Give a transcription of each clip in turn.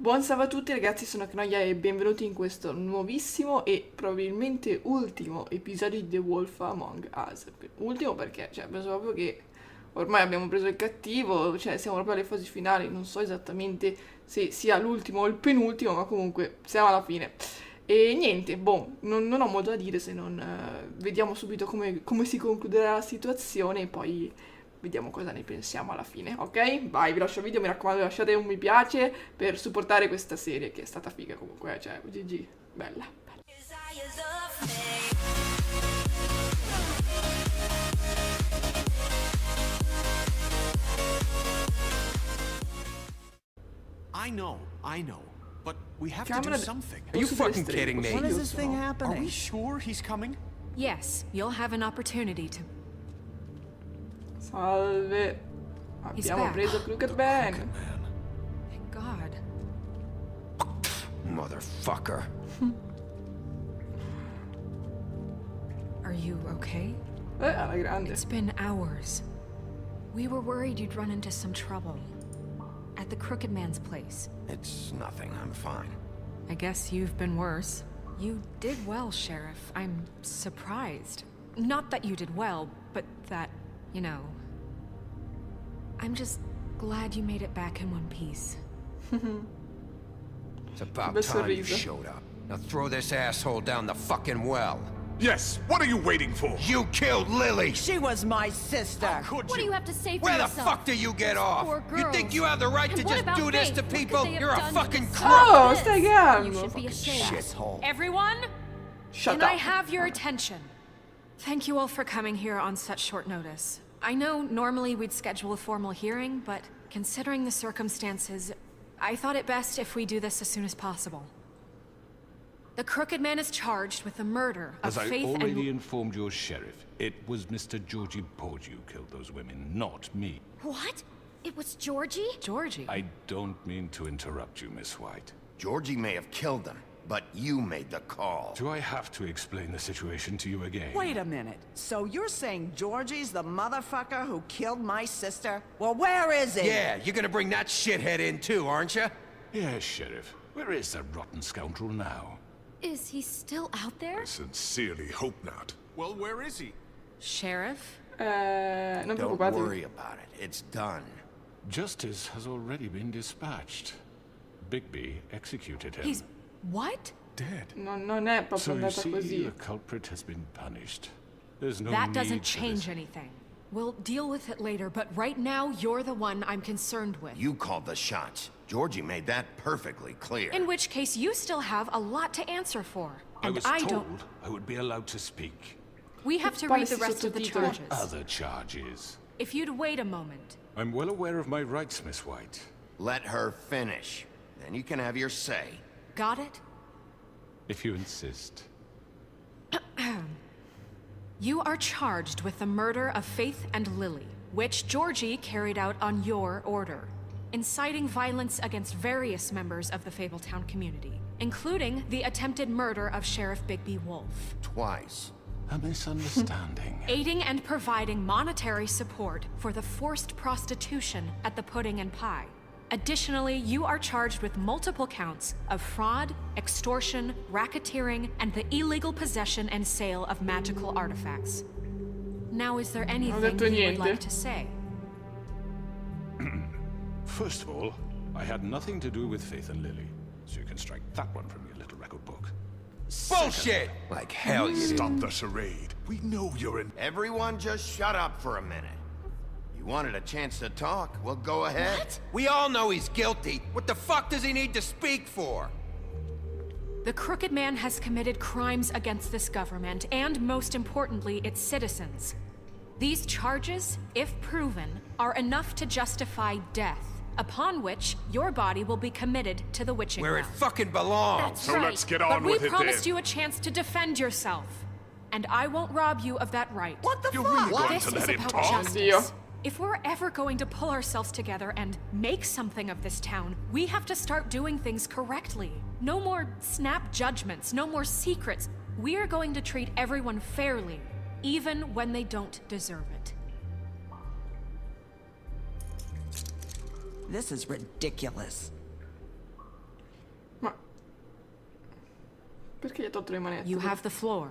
Buon salve a tutti ragazzi, sono KeNoia e benvenuti in questo nuovissimo e probabilmente ultimo episodio di The Wolf Among Us. Ultimo perché, penso proprio che ormai abbiamo preso il cattivo, siamo proprio alle fasi finali, non so esattamente se sia l'ultimo o il penultimo, ma comunque siamo alla fine. E niente, non ho molto da dire se non vediamo subito come si concluderà la situazione e poi vediamo cosa ne pensiamo alla fine, ok? Vai, vi lascio il video, mi raccomando lasciate un mi piace per supportare questa serie che è stata figa comunque, GG, bella. I know, but we have to Camera do something. Are you fucking kidding me? When is this thing Are happening? we sure he's coming? Yes, you'll have an opportunity to. Salve. Abbiamo back. preso Crooked Man. Thank God. Motherfucker. Are you okay? Alla grande. It's been hours. We were worried you'd run into some trouble. At the Crooked Man's place. It's nothing, I'm fine. I guess you've been worse. You did well, Sheriff. I'm surprised. Not that you did well, but that, you know... I'm just glad you made it back in one piece. It's about Bel time you sorriso. showed up. Now throw this asshole down the fucking well. Yes, what are you waiting for? You killed Lily! She was my sister. Could What do you? you have to say for Where the yourself? fuck do you get off? Poor You think girls. you have the right And to what just about do this Faith? to What could people? they have You're a done to fucking deserve crook! Oh, this? stai You calmo. should be ashamed. Shithole. Everyone, Shut can I up. have your attention? Thank you all for coming here on such short notice. I know normally we'd schedule a formal hearing, but considering the circumstances, I thought it best if we do this as soon as possible. The Crooked Man is charged with the murder of As I Faith already and... informed your sheriff, it was Mr. Georgie Porge who killed those women, not me. What? It was Georgie? Georgie. I don't mean to interrupt you, Miss White. Georgie may have killed them, but you made the call. Do I have to explain the situation to you again? Wait a minute. So you're saying Georgie's the motherfucker who killed my sister? Well, where is he? Yeah, you're gonna bring that shithead in too, aren't you? Yes, Sheriff. Where is that rotten scoundrel now? Is he still out there? Sincerely hope not. Well, where is he? Sheriff? Non Don't preoccupatevi. worry about it. It's done. Justice has already been dispatched. Bigby executed him. He's... what? dead. Non è proprio So you andata see, così. the culprit has been punished. There's no That need doesn't for change this. anything. We'll deal with it later, but right now, you're the one I'm concerned with. You called the shots. Georgie made that perfectly clear. In which case, you still have a lot to answer for. I And was I told don't... I would be allowed to speak. We have to Quali read the rest of the sottotitoli? charges. Other charges. If you'd wait a moment. I'm well aware of my rights, Miss White. Let her finish. Then you can have your say. Got it? If you insist. You are charged with the murder of Faith and Lily, which Georgie carried out on your order, inciting violence against various members of the Fabletown community, including the attempted murder of Sheriff Bigby Wolf, Twice. A misunderstanding. aiding and providing monetary support for the forced prostitution at the Pudding and Pie. Additionally, you are charged with multiple counts of fraud, extortion, racketeering, and the illegal possession and sale of magical artifacts. Now, is there anything detto you would niente. like to say? First of all, I had nothing to do with Faith and Lily, so you can strike that one from your little record book. Bullshit! Like hell you did. Stop the charade. We know you're in. Everyone just shut up for a minute. You wanted a chance to talk? Well, go ahead. What? We all know he's guilty. What the fuck does he need to speak for? The Crooked Man has committed crimes against this government and, most importantly, its citizens. These charges, if proven, are enough to justify death, upon which your body will be committed to the witching Where it well. fucking belongs. That's So right. let's get But on we with it promised then. you a chance to defend yourself, and I won't rob you of that right. What the You're fuck? really going This to is let him about talk? justice. Dio. If we're ever going to pull ourselves together and make something of this town, we have to start doing things correctly. No more snap judgments, no more secrets. We are going to treat everyone fairly, even when they don't deserve it. This is ridiculous. Perché gli ha tolto le manette? You have the floor.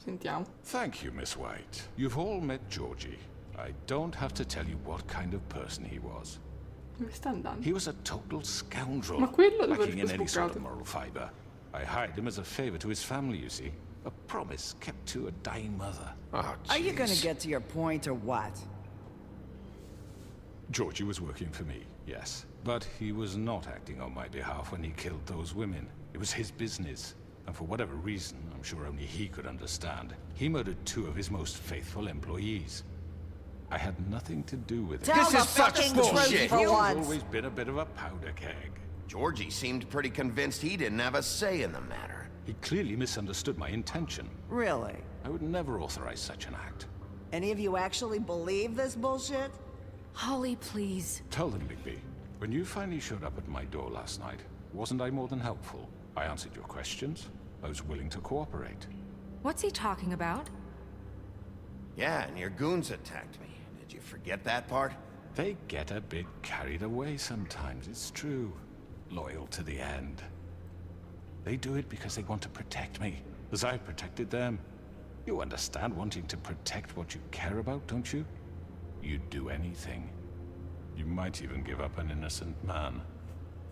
Sentiamo. Thank you, Miss White. You've all met Georgie. I don't have to tell you what kind of person he was. Dove sta andando? He was a total scoundrel, Ma quello dove lacking in l'ho any sort of sbucato? moral fiber. I hired him as a favor to his family, you see. A promise kept to a dying mother. Oh, Are you gonna jeez. get to your point or what? Georgie was working for me, yes. But he was not acting on my behalf when he killed those women. It was his business. And for whatever reason, I'm sure only he could understand, he murdered 2 of his most faithful employees. I had nothing to do with it. Tell This the is such fucking bullshit. truth for He's once. always been a bit of a powder keg. Georgie seemed pretty convinced he didn't have a say in the matter. He clearly misunderstood my intention. Really? I would never authorize such an act. Any of you actually believe this bullshit? Holly, please. Tell them, Bigby, when you finally showed up at my door last night, wasn't I more than helpful? I answered your questions. I was willing to cooperate. What's he talking about? Yeah, and your goons attacked me. Did you forget that part? They get a bit carried away sometimes, it's true. Loyal to the end. They do it because they want to protect me, as I protected them. You understand wanting to protect what you care about, don't you? You'd do anything. You might even give up an innocent man,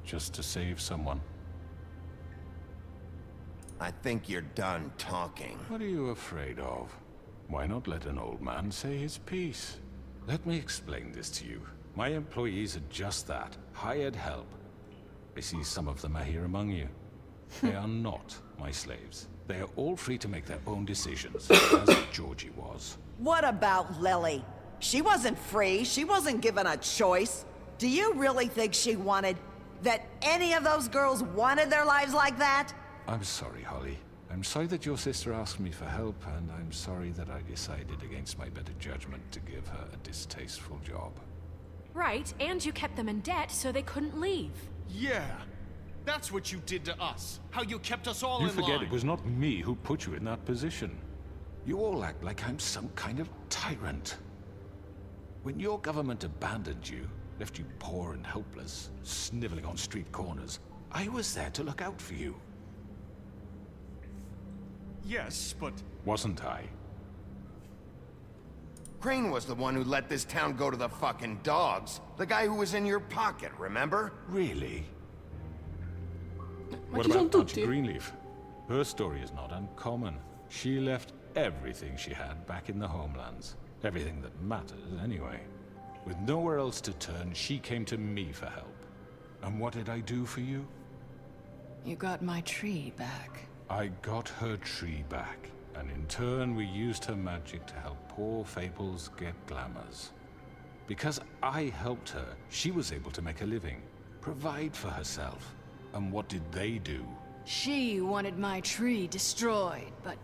just to save someone. I think you're done talking. What are you afraid of? Why not let an old man say his piece? Let me explain this to you. My employees are just that, hired help. I see some of them are here among you. They are not my slaves. They are all free to make their own decisions, as Georgie was. What about Lily? She wasn't free. She wasn't given a choice. Do you really think she wanted... that any of those girls wanted their lives like that? I'm sorry, Holly. I'm sorry that your sister asked me for help, and I'm sorry that I decided against my better judgment to give her a distasteful job. Right, and you kept them in debt so they couldn't leave. Yeah. That's what you did to us. How you kept us all You in forget line. it was not me who put you in that position. You all act like I'm some kind of tyrant. When your government abandoned you, left you poor and helpless, sniveling on street corners, I was there to look out for you. Yes, but... Wasn't I? Crane was the one who let this town go to the fucking dogs. The guy who was in your pocket, remember? Really? Ma What ci sono about Auntie tutti? Greenleaf? Her story is not uncommon. She left everything she had back in the homelands. Everything that matters, anyway. With nowhere else to turn, she came to me for help. And what did I do for you? You got my tree back. I got her tree back, and in turn we used her magic to help poor Fables get glamours. Because I helped her, she was able to make a living, provide for herself. And what did they do? She wanted my tree destroyed, but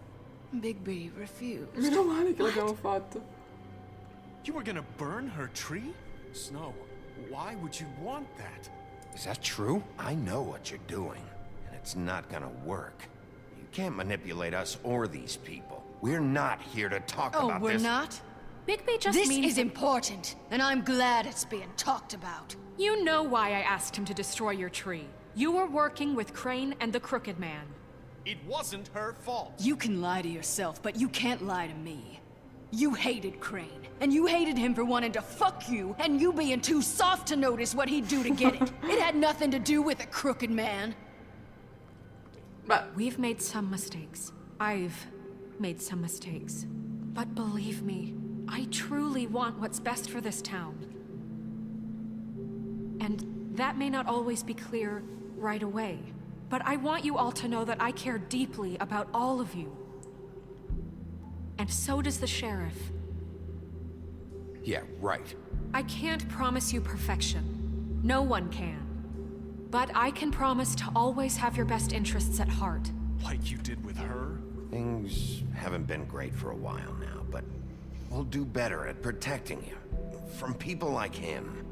Bigby refused. Meno male che l'abbiamo fatto. You were gonna burn her tree? Snow, why would you want that? Is that true? I know what you're doing, and it's not gonna work. You can't manipulate us or these people. We're not here to talk Oh, about we're this. not? Bigby just This means is important, and I'm glad it's being talked about. You know why I asked him to destroy your tree. You were working with Crane and the Crooked Man. It wasn't her fault. You can lie to yourself, but you can't lie to me. You hated Crane, and you hated him for wanting to fuck you, and you being too soft to notice what he'd do to get it. It had nothing to do with a Crooked Man. Beh, We've made some mistakes. I've made some mistakes. But believe me, I truly want what's best for this town. And that may not always be clear right away. But I want you all to know that I care deeply about all of you. And so does the sheriff. Yeah, right. I can't promise you perfection. No one can. But I can promise to always have your best interests at heart. Like you did with her? Things haven't been great for a while now, but we'll do better at protecting you. From people like him.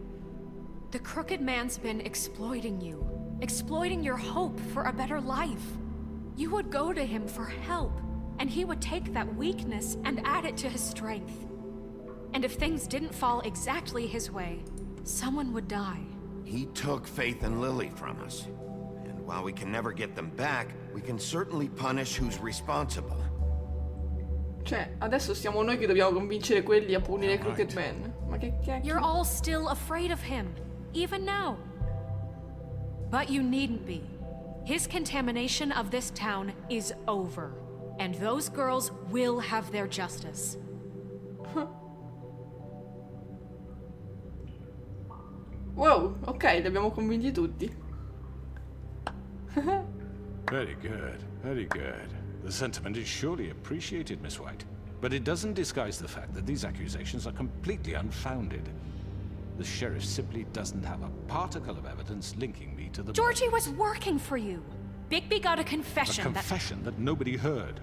The Crooked Man's been exploiting you. Exploiting your hope for a better life. You would go to him for help, and he would take that weakness and add it to his strength. And if things didn't fall exactly his way, someone would die. He took Faith and Lily from us. And While we can never get them back, we can certainly punish who's responsible. Cioè, adesso siamo noi che dobbiamo convincere quelli a punire Crooked Man. Ma che cacchio? You're all still afraid of him, even now. But you needn't be. His contamination of this town is over, and those girls will have their justice. Wow, ok, li abbiamo convinti tutti. Very good, very good. The sentiment is surely appreciated, Miss White. But it doesn't disguise the fact that these accusations are completely unfounded. The sheriff simply doesn't have a particle of evidence linking me to the... Georgie was working for you. Bigby got a confession A confession that nobody heard.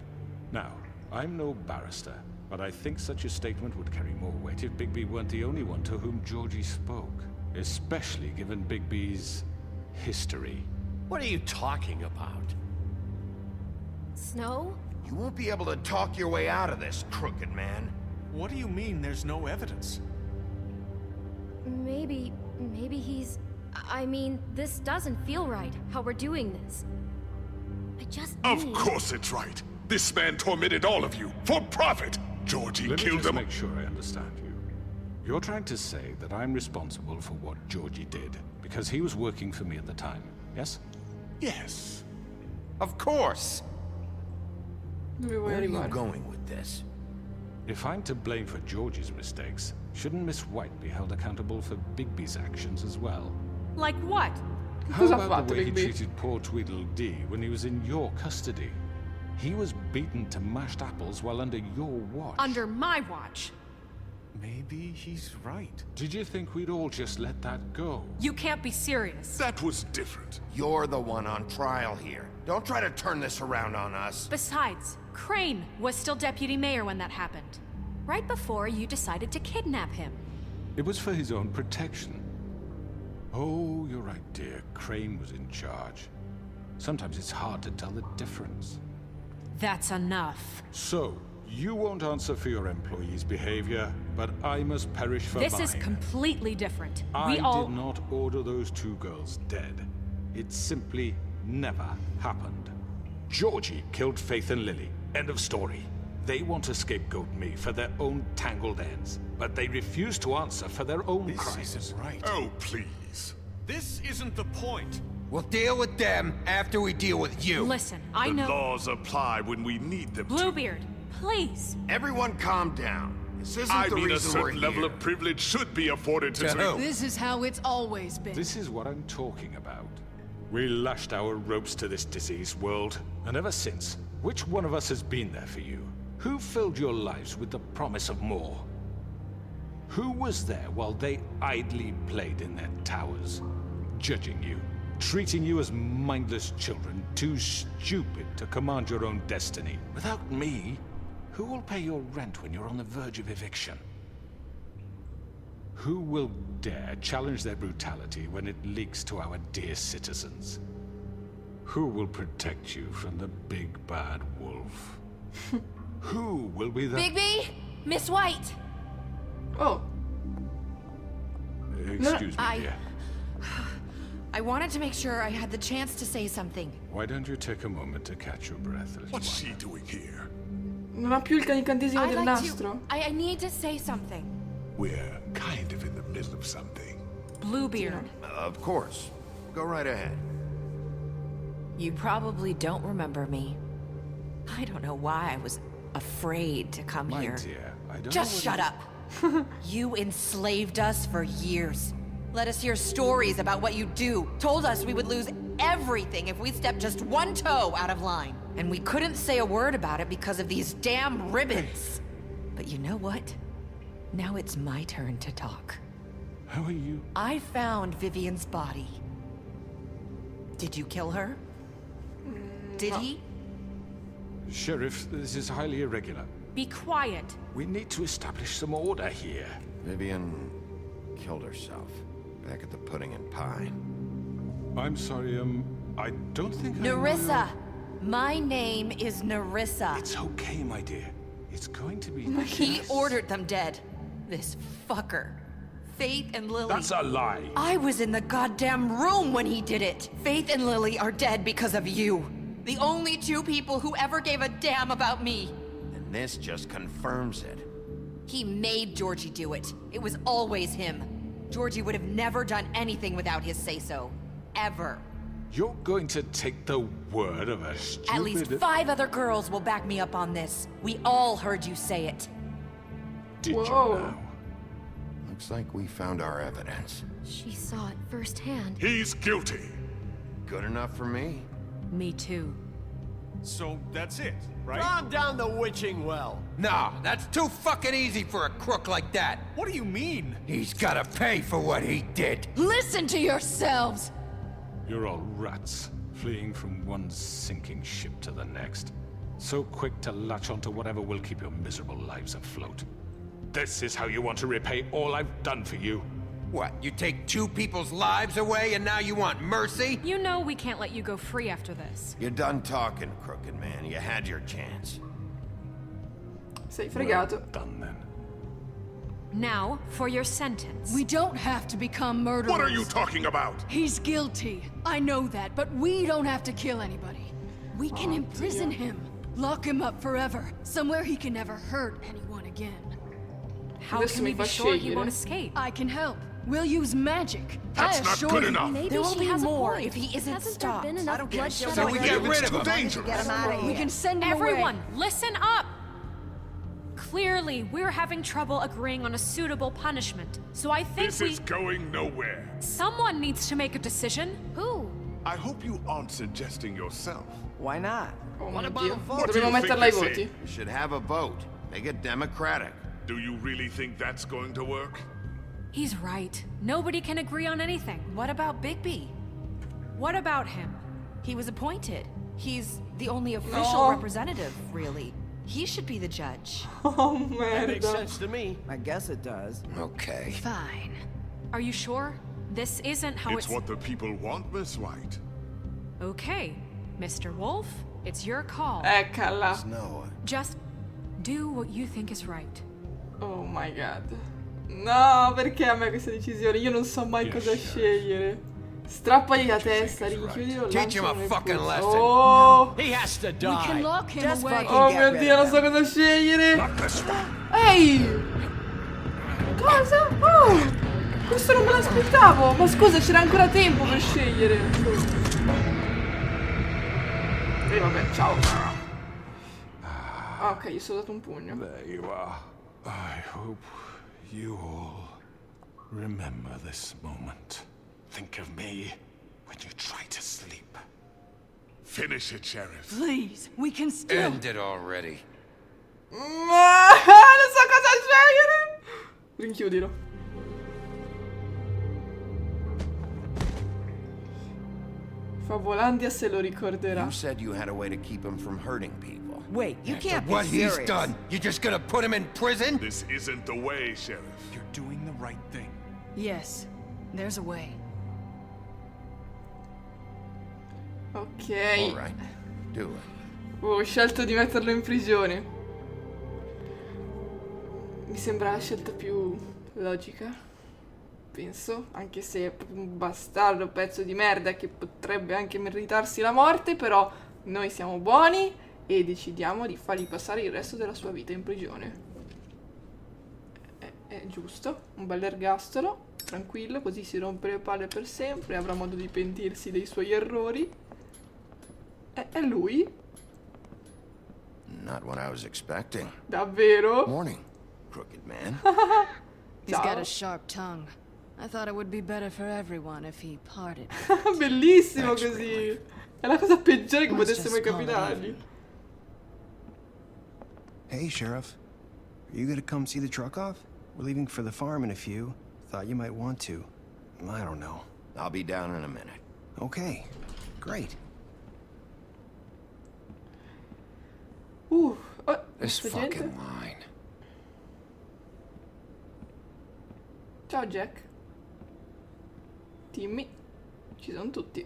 Now, I'm no barrister, but I think such a statement would carry more weight if Bigby weren't the only one to whom Georgie spoke. Especially given Bigby's history. What are you talking about? Snow? You won't be able to talk your way out of this, Crooked Man. What do you mean there's no evidence? Maybe he's... I mean, this doesn't feel right, how we're doing this. I just Of need... course it's right. This man tormented all of you for profit. Georgie Let me killed just them. make sure I understand you. You're trying to say that I'm responsible for what Georgie did because he was working for me at the time, yes? Yes. Of course. Dove vuoi Where are you arrivare? going with this? If I'm to blame for Georgie's mistakes, shouldn't Miss White be held accountable for Bigby's actions as well? Like what? How Cosa ha about fatto the way he Bigby? treated poor Tweedledee when he was in your custody? He was beaten to mashed apples while under your watch. Under my watch. Maybe he's right. Did you think we'd all just let that go? You can't be serious. That was different. You're the one on trial here. Don't try to turn this around on us. Besides, Crane was still deputy mayor when that happened. Right before you decided to kidnap him. It was for his own protection. Oh, you're right, dear. Crane was in charge. Sometimes it's hard to tell the difference. That's enough. So, you won't answer for your employees' behavior, but I must perish for mine. This is completely different. I We all... did not order those two girls dead. It simply never happened. Georgie killed Faith and Lily. End of story. They want to scapegoat me for their own tangled ends, but they refuse to answer for their own This crimes. isn't right. Oh, please. This isn't the point. We'll deal with them after we deal with you. Listen, I The know... laws apply when we need them to. Bluebeard, please. Everyone calm down. This isn't I the mean, a reason we're certain level here. of privilege should be afforded to... To who? This is how it's always been. This is what I'm talking about. We lashed our ropes to this diseased world, and ever since, which one of us has been there for you? Who filled your lives with the promise of more? Who was there while they idly played in their towers, judging you, treating you as mindless children, too stupid to command your own destiny? Without me, who will pay your rent when you're on the verge of eviction? Who will dare challenge their brutality when it leaks to our dear citizens? Who will protect you from the big bad wolf? Who will be the... Bigby! Miss White! Oh, Excuse me, dear. I wanted to make sure I had the chance to say something. Why don't you take a moment to catch your breath, little What's one? she doing here? non ha più il incantesimo I'd del like nastro? to... I need to say something. We're kind of in the middle of something. Bluebeard. Of course. Go right ahead. You probably don't remember me. I don't know why I was afraid to come My here. dear, I don't Just know shut what up. You enslaved us for years. Let us hear stories about what you do. Told us we would lose everything if we stepped just one toe out of line. And we couldn't say a word about it because of these damn ribbons. But you know what? Now it's my turn to talk. How are you? I found Vivian's body. Did you kill her? Did he? Sheriff, this is highly irregular. Be quiet. We need to establish some order here. Vivian killed herself back at the Pudding and Pie. I'm sorry, I don't think I know Nerissa! My name is Nerissa. It's okay, my dear. It's going to be He just... ordered them dead. This fucker. Faith and Lily. That's a lie. I was in the goddamn room when he did it. Faith and Lily are dead because of you. The only two people who ever gave a damn about me. And this just confirms it. He made Georgie do it. It was always him. Georgie would have never done anything without his say-so. Ever. You're going to take the word of a stupid... At least 5 other girls will back me up on this. We all heard you say it. Did you Whoa. now? Looks like we found our evidence. She saw it firsthand. He's guilty. Good enough for me? Me too. So that's it, right? Calm down the witching well. Nah, that's too fucking easy for a crook like that. What do you mean? He's gotta pay for what he did. Listen to yourselves! You're all rats, fleeing from one sinking ship to the next. So quick to latch onto whatever will keep your miserable lives afloat. This is how you want to repay all I've done for you. What, you take 2 people's lives away and now you want mercy? You know we can't let you go free after this. You're done talking, crooked man. You had your chance. Sei fregato. Done then. Now, for your sentence. We don't have to become murderers. What are you talking about? He's guilty. I know that, but we don't have to kill anybody. We can imprison him. Lock him up forever. Somewhere he can never hurt anyone again. How Adesso can we mi be fa sure he scegliere. won't escape? I can help. We'll use magic. That's I not assure good you. enough. Maybe There will she be has more a point. if he isn't Hasn't stopped. there been enough I don't get bloodshed it. So we already? get rid of him. Dangerous. Get him out of here. We can send him Everyone, away. listen up! Clearly, we're having trouble agreeing on a suitable punishment. So I think This is going nowhere. someone needs to make a decision. Who? I hope you aren't suggesting yourself. Why not? Oh What mio about Dio. a vote? What do Dobbiamo you think metterla ai they voti. say? We should have a vote. Make it democratic. Do you really think that's going to work? He's right. Nobody can agree on anything. What about Bigby? What about him? He was appointed. He's the only official No. representative, really. He should be the judge. Oh That makes merda. sense to me. I guess it does. Okay. Fine. Are you sure? This isn't how It's what the people want, Miss White. Okay, Mr. Wolf, it's your call. Eccola. No. Just do what you think is right. Oh my god. No, perché a me questa decisione? Io non so mai cosa scegliere. Strappagli la testa, rinchiudilo. Teach him a lancialo nel fucking pozzo. lesson. Oh, He has to We can die. lock him Just away. fucking oh get mio rid Dio, of non so him. cosa scegliere. Not this one. Ehi! Cosa? Oh! Questo non me l'aspettavo! Ma scusa, c'era ancora tempo per scegliere. E vabbè, ciao. Ah, ok, gli sono dato un pugno. There you are. I hope you all remember this moment. Think of me when you try to sleep. Finish it, Sheriff. Please, we can still. End it already. Non so cosa scegliere. Rinchiudilo. Favolandia se lo ricorderà. You said you had a way to keep him from hurting people. Wait, you can't be What serious. he's done, you just gonna put him in prison? This isn't the way, Sheriff. You're doing the right thing. Yes, there's a way. Ok. All right. Do it. Ho scelto di metterlo in prigione. Mi sembra la scelta più logica. Penso, anche se è proprio un bastardo, pezzo di merda che potrebbe anche meritarsi la morte, però noi siamo buoni e decidiamo di fargli passare il resto della sua vita in prigione. È giusto, un bel ergastolo, tranquillo, così si rompe le palle per sempre, avrà modo di pentirsi dei suoi errori. È lui? Not what I was expecting. Davvero? Morning, crooked man. He's got Ciao. a sharp tongue. I thought it would be better for everyone if he parted. Bellissimo That's così. really- È la cosa peggiore che Let's potesse mai just call it capitargli. Hey, Sheriff. Are you gonna come see the truck off? We're leaving for the farm in a few. Thought you might want to. I don't know. I'll be down in a minute. Okay, great. Oh, This questa gente. fucking line. Ciao Jack. Timmy. Ci sono tutti.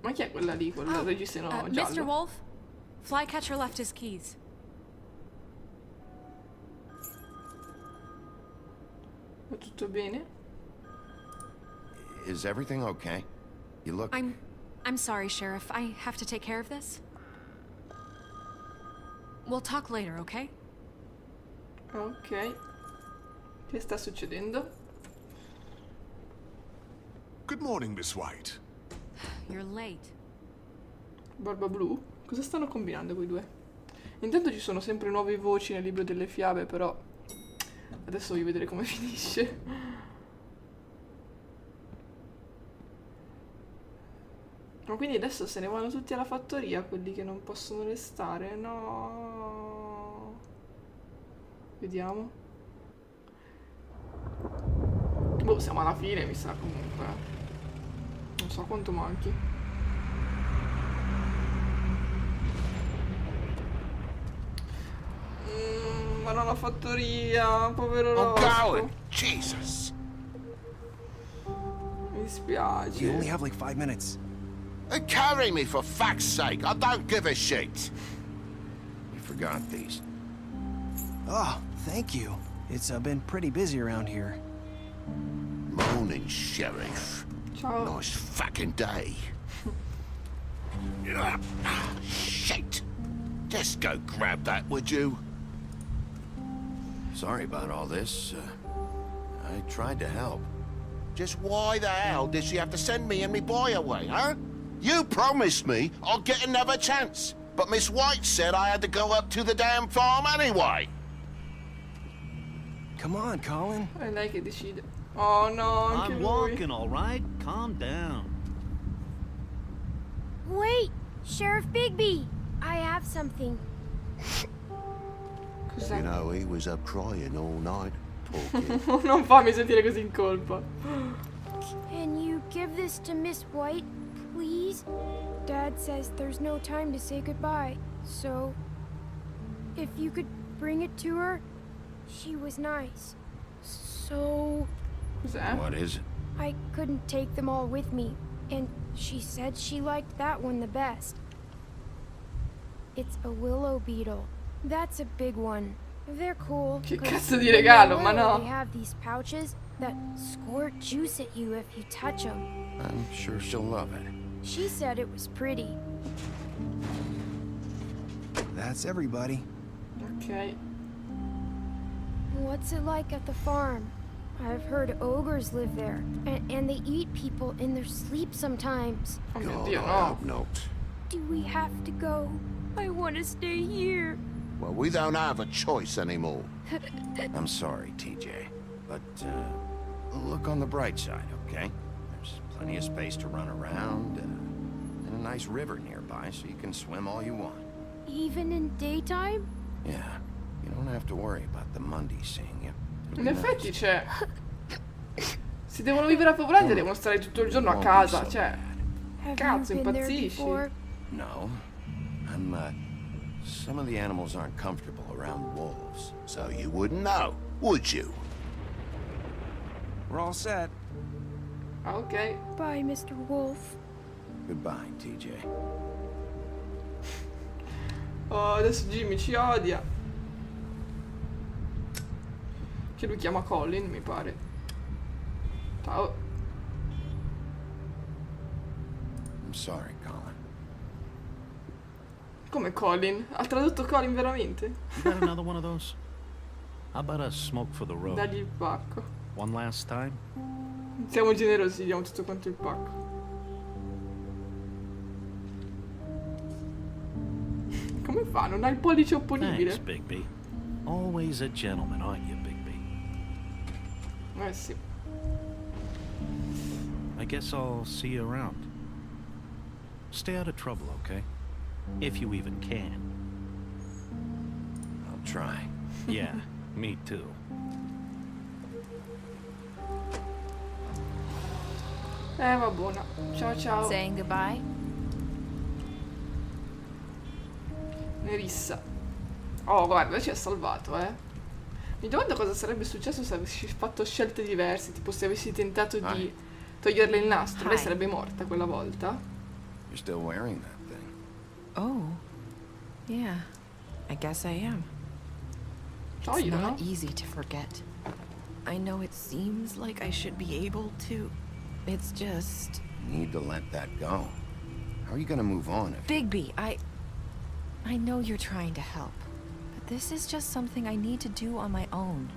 Ma chi è quella lì con il reggiseno Mr. giallo? Wolf, Flycatcher left his keys. tutto bene? Is everything okay? You look... I'm sorry, Sheriff. I have to take care of this. We'll talk later, okay? Ok. Che sta succedendo? Good morning, Miss White. You're late. Barba blu? Cosa stanno combinando quei due? Intanto ci sono sempre nuove voci nel libro delle fiabe, però adesso voglio vedere come finisce. Ma quindi adesso se ne vanno tutti alla fattoria, quelli che non possono restare? No. Vediamo. Boh, siamo alla fine, mi sa comunque. Non so quanto manchi. Vanno alla fattoria, povero Roscoe. Jesus! Mi dispiace. You only have like 5 minutes. Carry me, for fuck's sake! I don't give a shit! You forgot these. Oh, thank you. It's been pretty busy around here. Morning, Sheriff. Ciao. Nice fucking day. Shit! Just go grab that, would you? Sorry about all this. I tried to help. Just why the hell did she have to send me and me boy away, huh? You promised me I'll get another chance, but Miss White said I had to go up to the damn farm anyway. Come on, Colin. È lei che decide. Oh no, anche I'm lui. walking, all right? Calm down. Wait! Sheriff Bigby! I have something. Cos'è? You know, he was up crying all night, talking. Non fammi sentire così in colpa. Can you give this to Miss White, please? Dad says there's no time to say goodbye, so if you could bring it to her, she was nice. So Cos'è? What is it? I couldn't take them all with me, and she said she liked that one the best. It's a willow beetle. That's a big one. They're cool. Che 'cause cazzo di when regalo, they're ma little, no. They have these pouches that squirt juice at you if you touch them. I'm sure she'll love it. She said it was pretty. That's everybody. Ok. What's it like at the farm? I've heard ogres live there, and they eat people in their sleep sometimes. Oh mio God, Dio, I no. hope not. Do we have to go? I want to stay here. Well, we don't have a choice anymore. I'm sorry, TJ, but look on the bright side, okay? There's plenty of space to run around, and a nice river nearby, so you can swim all you want. Even in daytime? Yeah, you don't have to worry about the Monday seeing you. It'll In be effetti, nice. cioè, se devono vivere a popolare devono stare tutto il giorno a casa, cioè, Have cazzo, you been there impazzisci. before? No, some of the animals aren't comfortable around wolves, so you wouldn't know, would you? We're all set. Ah, ok. Bye, Mr. Wolf. Goodbye, TJ. Oh, adesso Jimmy ci odia. Che lui chiama Colin, mi pare. Ciao. I'm sorry, Colin. Come Colin? Ha tradotto Colin veramente? You got another one of those? How about a smoke for the road? Dagli il pacco. One last time? Siamo generosi, diamo tutto quanto il pacco. Come fa? Non ha il pollice opponibile? Thanks, Bigby. Always a gentleman, aren't you, Bigby? Eh sì. I guess I'll see you around. Stay out of trouble, okay? If you even can. I'll try. Yeah, me too. Va buona. Ciao ciao. Saying goodbye? Nerissa. Oh, guarda, ci ha salvato, Mi domando cosa sarebbe successo se avessi fatto scelte diverse, tipo se avessi tentato di toglierle il nastro. Lei sarebbe morta quella volta. You're still wearing that thing. Oh, yeah. I guess I am. It's Toglilo, no? not easy to forget. I know it seems like I should be able to. It's just... You need to let that go. How are you gonna move on if... Bigby, I know you're trying to help, but this is just something I need to do on my own.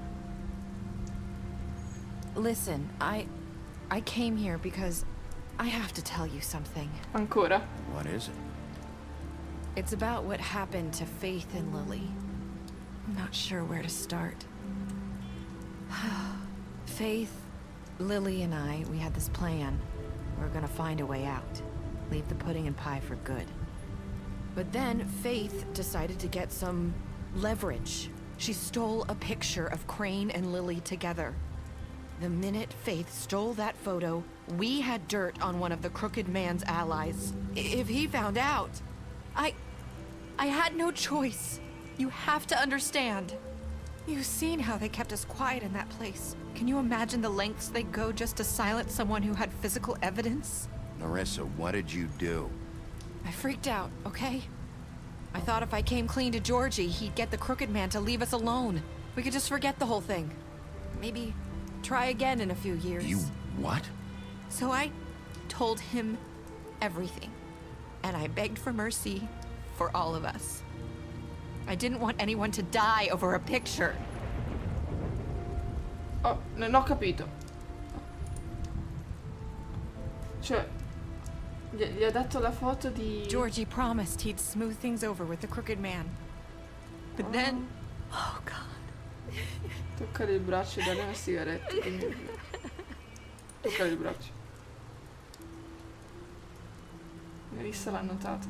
Listen, I came here because I have to tell you something. Ancora? What is it? It's about what happened to Faith and Lily. I'm not sure where to start. Faith, Lily, and I, we had this plan. We're gonna find a way out. Leave the pudding and pie for good. But then Faith decided to get some leverage. She stole a picture of Crane and Lily together. The minute Faith stole that photo, we had dirt on one of the Crooked Man's allies. If he found out, I had no choice. You have to understand. You've seen how they kept us quiet in that place. Can you imagine the lengths they go just to silence someone who had physical evidence? Nerissa, what did you do? I freaked out, okay? I thought if I came clean to Georgie, he'd get the Crooked Man to leave us alone. We could just forget the whole thing. Maybe try again in a few years. You what? So I told him everything. And I begged for mercy for all of us. I didn't want anyone to die over a picture. Oh, non ho capito. Cioè, gli ha dato la foto di... Georgie promised he'd smooth things over with the Crooked Man. But then... Oh, God. Toccare il braccio e dare una sigaretta. Toccare il braccio. Nerissa l'ha notato.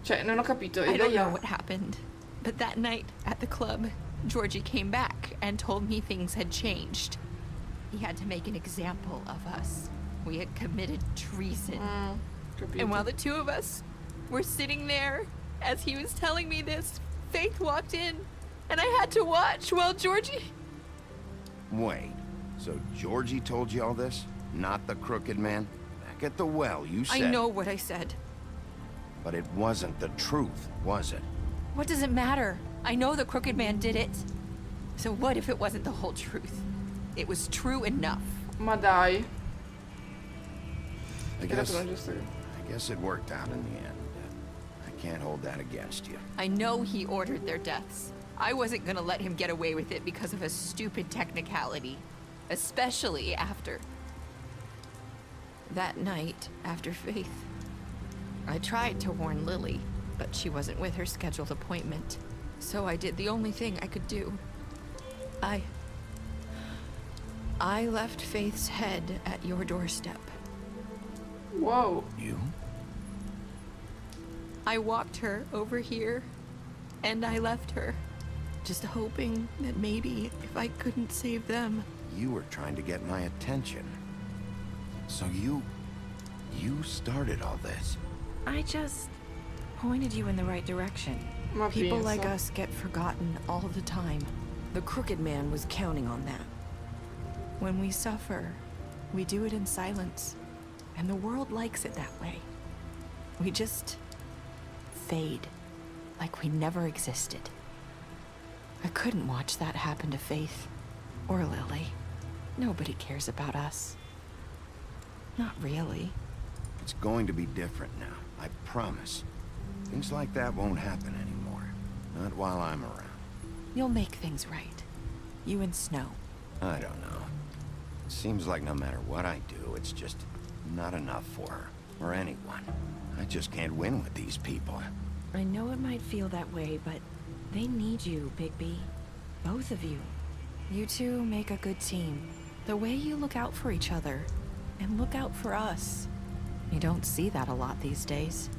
Cioè, non ho capito. I don't know what happened, but that night at the club, Georgie came back and told me things had changed. He had to make an example of us. We had committed treason. And while the two of us were sitting there, as he was telling me this, Faith walked in, and I had to watch while Georgie... Wait, so Georgie told you all this? Not the Crooked Man? Back at the well, you said... I know what I said. But it wasn't the truth, was it? What does it matter? I know the Crooked Man did it. So what if it wasn't the whole truth? It was true enough. Ma dai. I guess it worked out in the end. I can't hold that against you. I know he ordered their deaths. I wasn't gonna let him get away with it because of a stupid technicality. Especially after... that night, after Faith. I tried to warn Lily, but she wasn't with her scheduled appointment. So I did the only thing I could do. I left Faith's head at your doorstep. Whoa. You? I walked her over here, and I left her. Just hoping that maybe if I couldn't save them... You were trying to get my attention. So you started all this. I just pointed you in the right direction. People like us get forgotten all the time. The Crooked Man was counting on that. When we suffer, we do it in silence. And the world likes it that way. We just fade, like we never existed. I couldn't watch that happen to Faith or Lily. Nobody cares about us. Not really. It's going to be different now, I promise. Things like that won't happen anymore. Not while I'm around. You'll make things right. You and Snow. I don't know. It seems like no matter what I do, it's just not enough for her, or anyone. I just can't win with these people. I know it might feel that way, but they need you, Bigby. Both of you. You two make a good team. The way you look out for each other, and look out for us. You don't see that a lot these days.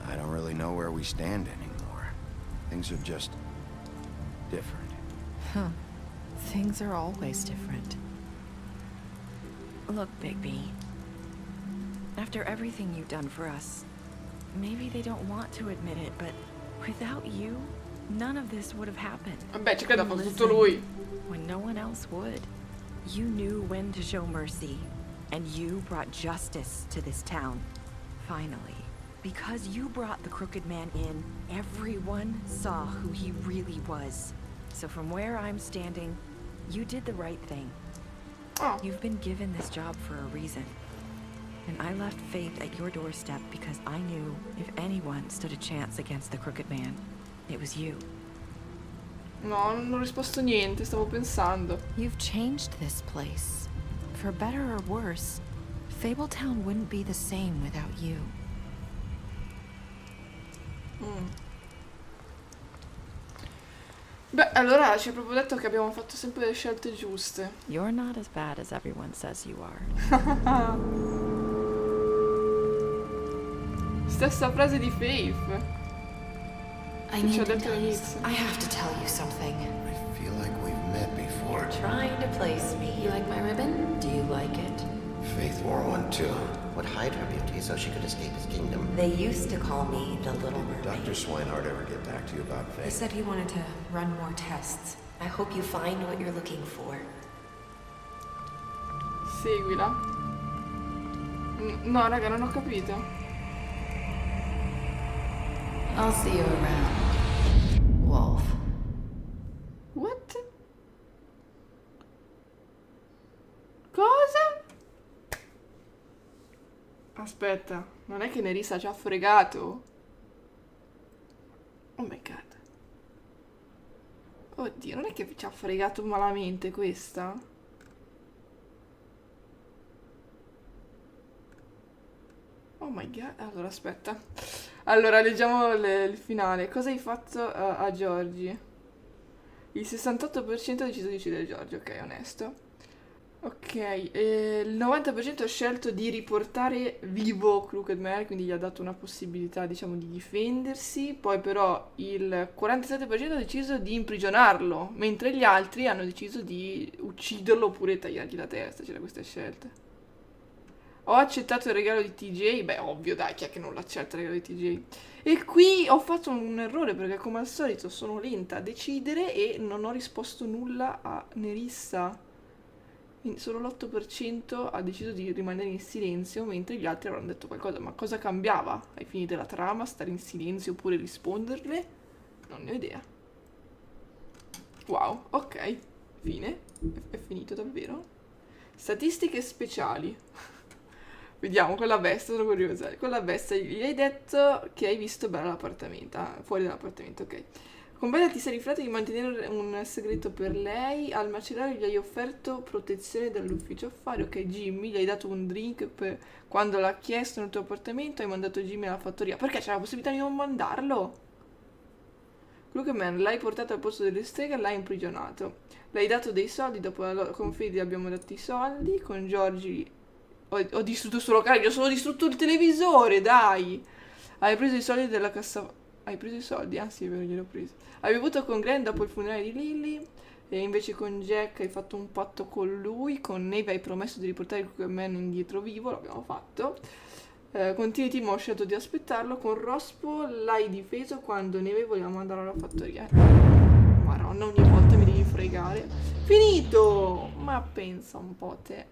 I don't really know where we stand anymore. Things are just... different. Huh. Things are always different. Look, Bigby. After everything you've done for us, maybe they don't want to admit it, but without you, none of this would have happened. Vabbè, ci credo, ha fatto tutto lui. When no one else would. You knew when to show mercy, and you brought justice to this town. Finally. Because you brought the Crooked Man in, everyone saw who he really was. So from where I'm standing, you did the right thing. Oh. You've been given this job for a reason. And I left Faith at your doorstep because I knew if anyone stood a chance against the Crooked Man, it was you. No, non ho risposto niente, stavo pensando. You've changed this place. For better or worse, Fabletown wouldn't be the same without you. Beh, allora ci ha proprio detto che abbiamo fatto sempre le scelte giuste. You're not as bad as everyone says you are. Stessa frase di Faith. I Che ci ha need to detto tell you. all'inizio. I have to tell you something. I feel like we've met before. Trying to place me. You like my ribbon? Do you like it? Faith wore one too. Would hide her beauty so she could escape his kingdom. They used to call me the Little Did Mermaid. Dr. Swinehart ever get back to you about He Faith? said he wanted to run more tests. I hope you find what you're looking for. Seguila. No, raga, non ho capito. I'll see you around, Wolf. What? Cosa? Aspetta, non è che Nerissa ci ha fregato? Oh my god. Oddio, non è che ci ha fregato malamente questa? Oh my god, allora aspetta. Allora, leggiamo il finale. Cosa hai fatto a Giorgi? Il 68% ha deciso di uccidere Giorgi, ok, onesto. Ok, il 90% ha scelto di riportare vivo Crooked Man, quindi gli ha dato una possibilità, diciamo, di difendersi. Poi però il 47% ha deciso di imprigionarlo, mentre gli altri hanno deciso di ucciderlo oppure tagliargli la testa. C'era queste scelte. Ho accettato il regalo di TJ, beh ovvio dai, chi è che non l'accetta il regalo di TJ? E qui ho fatto un errore perché come al solito sono lenta a decidere e non ho risposto nulla a Nerissa. Solo l'8% ha deciso di rimanere in silenzio, mentre gli altri avranno detto qualcosa. Ma cosa cambiava ai fini della trama? Stare in silenzio oppure risponderle? Non ne ho idea. Wow, ok. Fine. È finito davvero? Statistiche speciali. Vediamo, con la bestia, sono curiosa. Con la bestia gli hai detto che hai visto bene l'appartamento. Ah, fuori dall'appartamento, ok. Con Bella ti sei rifletto di mantenere un segreto per lei. Al macellaio gli hai offerto protezione dall'ufficio affari. Ok, Jimmy, gli hai dato un drink quando l'ha chiesto nel tuo appartamento. Hai mandato Jimmy alla fattoria. Perché c'era la possibilità di non mandarlo? Crooked Man, l'hai portato al posto delle streghe e l'hai imprigionato. L'hai dato dei soldi. Dopo con Fede abbiamo dato i soldi. Con Giorgi ho distrutto il suo locale. Gli ho solo distrutto il televisore, dai. Hai preso i soldi della cassa. Hai preso i soldi? Ah sì, è vero, gliel'ho presi. Hai bevuto con Glenn dopo il funerale di Lily. E invece con Jack hai fatto un patto con lui. Con Neve hai promesso di riportare il Crooked Man indietro vivo. L'abbiamo fatto. Con Timo ho scelto di aspettarlo. Con Rospo l'hai difeso quando Neve voleva mandarlo alla fattoria. Maronna, ogni volta mi devi fregare. Finito! Ma pensa un po' te.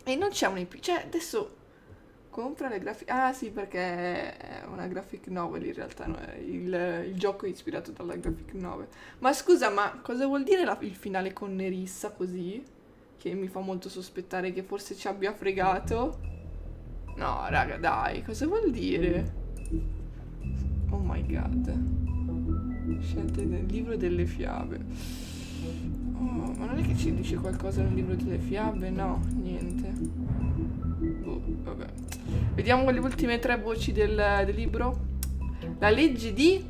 E non c'è un IP. Cioè, adesso compra le grafiche. Ah sì, perché è una graphic novel in realtà, no? Il gioco è ispirato dalla graphic novel. Ma scusa, ma cosa vuol dire il finale con Nerissa così? Che mi fa molto sospettare che forse ci abbia fregato. No, raga, dai, cosa vuol dire? Oh my god. Scelte del libro delle fiabe. Oh, ma non è che ci dice qualcosa nel libro delle fiabe? No, niente. Vabbè. Vediamo le ultime 3 voci del libro. La legge di...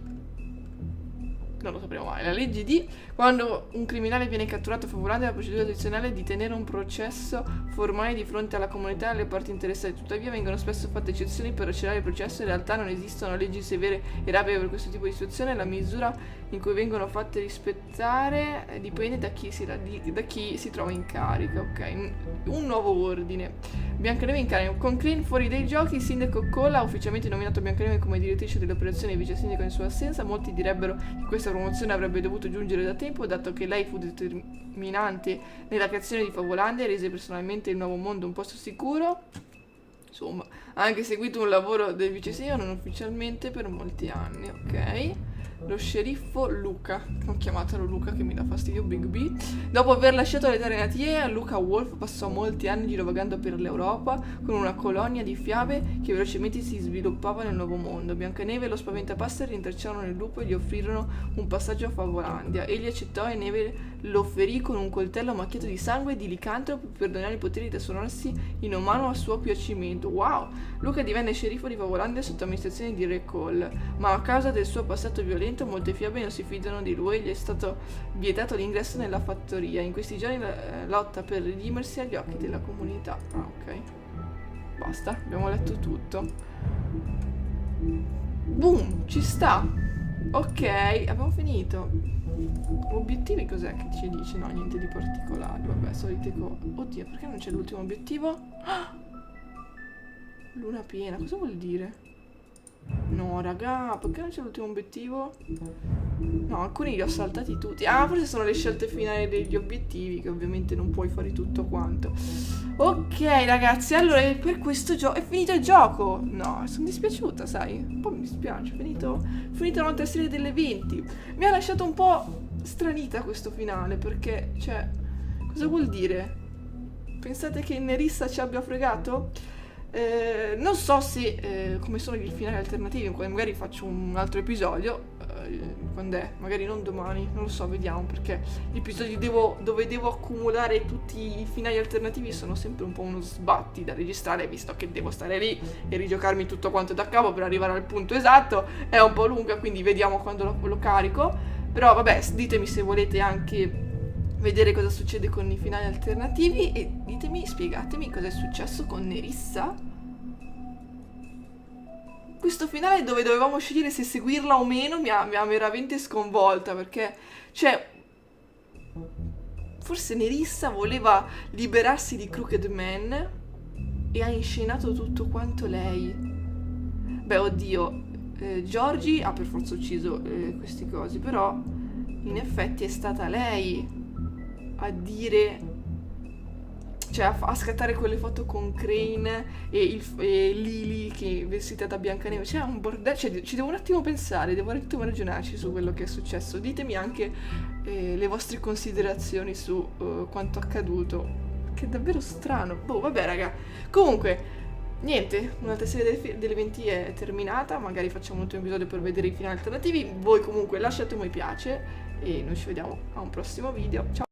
non lo sapremo mai. La legge di... quando un criminale viene catturato favorando la procedura tradizionale di tenere un processo formale di fronte alla comunità e alle parti interessate. Tuttavia vengono spesso fatte eccezioni per accelerare il processo. In realtà non esistono leggi severe e rapide per questo tipo di situazione. La misura in cui vengono fatte rispettare dipende da chi si trova in carica. Ok, un nuovo ordine. Biancaneve in carica. Con Crane fuori dai giochi, il sindaco Cole ha ufficialmente nominato Biancaneve come direttrice delle operazioni e vice sindaco in sua assenza. Molti direbbero che questa promozione avrebbe dovuto giungere da tempo, dato che lei fu determinante nella creazione di Favolandia e rese personalmente il nuovo mondo un posto sicuro. Insomma, ha anche seguito un lavoro del vice sindaco non ufficialmente per molti anni, ok? lo sceriffo Luca. Non chiamatelo Luca che mi dà fastidio, Big B. Dopo aver lasciato le terre natie, Luca Wolf passò molti anni girovagando per l'Europa con una colonia di fiabe che velocemente si sviluppava nel nuovo mondo. Biancaneve e lo spaventapasseri intrecciarono il lupo e gli offrirono un passaggio a Favolandia. Egli accettò e Neve lo ferì con un coltello macchiato di sangue e di licantropo per donare i poteri di trasformarsi in umano a suo piacimento. Wow! Luca divenne sceriffo di Favolandia sotto amministrazione di Re Cole, ma a causa del suo passato violento molte fiabe non si fidano di lui e gli è stato vietato l'ingresso nella fattoria. In questi giorni lotta per redimersi agli occhi della comunità. Ah, ok. Basta, abbiamo letto tutto. Boom, ci sta. Ok, abbiamo finito. Obiettivi cos'è che ci dice? No, niente di particolare. Vabbè, solite cose. Oddio, perché non c'è l'ultimo obiettivo? Ah! Luna piena, cosa vuol dire? No, raga, perché non c'è l'ultimo obiettivo? No, alcuni li ho saltati tutti. Ah, forse sono le scelte finali degli obiettivi, che ovviamente non puoi fare tutto quanto. Ok, ragazzi, allora per questo gioco è finito il gioco. No, sono dispiaciuta, sai? Un po' mi dispiace, è finito un'altra serie delle 20. Mi ha lasciato un po' stranita questo finale, perché, cioè, cosa vuol dire? Pensate che Nerissa ci abbia fregato? Non so se come sono i finali alternativi, magari faccio un altro episodio. Quando è? Magari non domani, non lo so, vediamo, perché gli episodi dove devo accumulare tutti i finali alternativi sono sempre un po' uno sbatti da registrare, visto che devo stare lì e rigiocarmi tutto quanto da capo per arrivare al punto esatto. È un po' lunga, quindi vediamo quando lo carico. Però vabbè, ditemi se volete anche vedere cosa succede con i finali alternativi e ditemi, spiegatemi cosa è successo con Nerissa. Questo finale dove dovevamo scegliere se seguirla o meno mi ha veramente sconvolta, perché, cioè, forse Nerissa voleva liberarsi di Crooked Man e ha inscenato tutto quanto lei. Beh, oddio, Georgie ha per forza ucciso questi cosi, però in effetti è stata lei a dire, cioè a scattare quelle foto con Crane e Lily che vestita da Biancaneve. Cioè un bordello, cioè, ci devo un attimo pensare, devo un attimo ragionarci su quello che è successo. Ditemi anche le vostre considerazioni su quanto accaduto, che è davvero strano. Boh, vabbè raga, comunque niente, un'altra serie delle 20 è terminata. Magari facciamo un ultimo episodio per vedere i finali alternativi. Voi comunque lasciate un mi piace e noi ci vediamo a un prossimo video. Ciao!